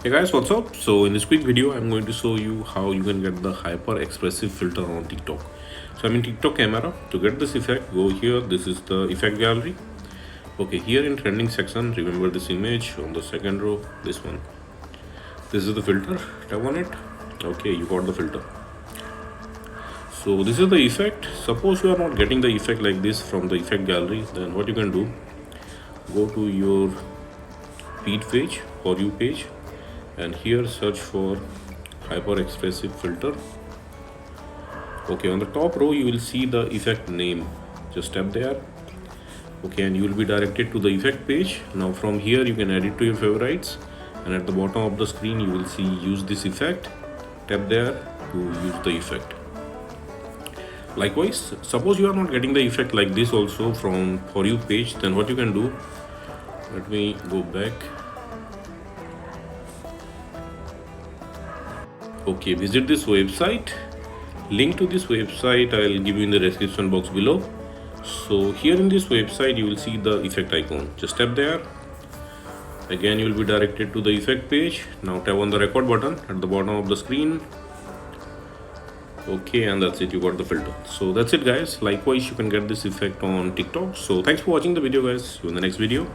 Hey guys, what's up? So in this quick video, I'm going to show you how you can get the hyper expressive filter on TikTok. So I'm in TikTok camera. To get this effect, go here. This is the effect gallery. Okay, here in trending section, remember this image on the second row, this one. This is the filter. Tap on it. Okay, you got the filter. So this is the effect. Suppose you are not getting the effect like this from the effect gallery, then what you can do, go to your feed page or you page, and here search for hyper expressive filter. Okay, on the top row you will see the effect name. Just tap there. Okay, and you will be directed to the effect page. Now from here you can add it to your favorites, and at the bottom of the screen you will see use this effect. Tap there to use the effect. Likewise, suppose you are not getting the effect like this also from for you page, then what you can do, let me go back. Okay, visit this website. Link to this website I'll give you in the description box below. So here in this website you will see the effect icon. Just tap there. Again you will be directed to the effect page. Now tap on the record button at the bottom of the screen. Okay, and that's it, you got the filter. So that's it guys. Likewise, you can get this effect on TikTok. So thanks for watching the video guys. See you in the next video.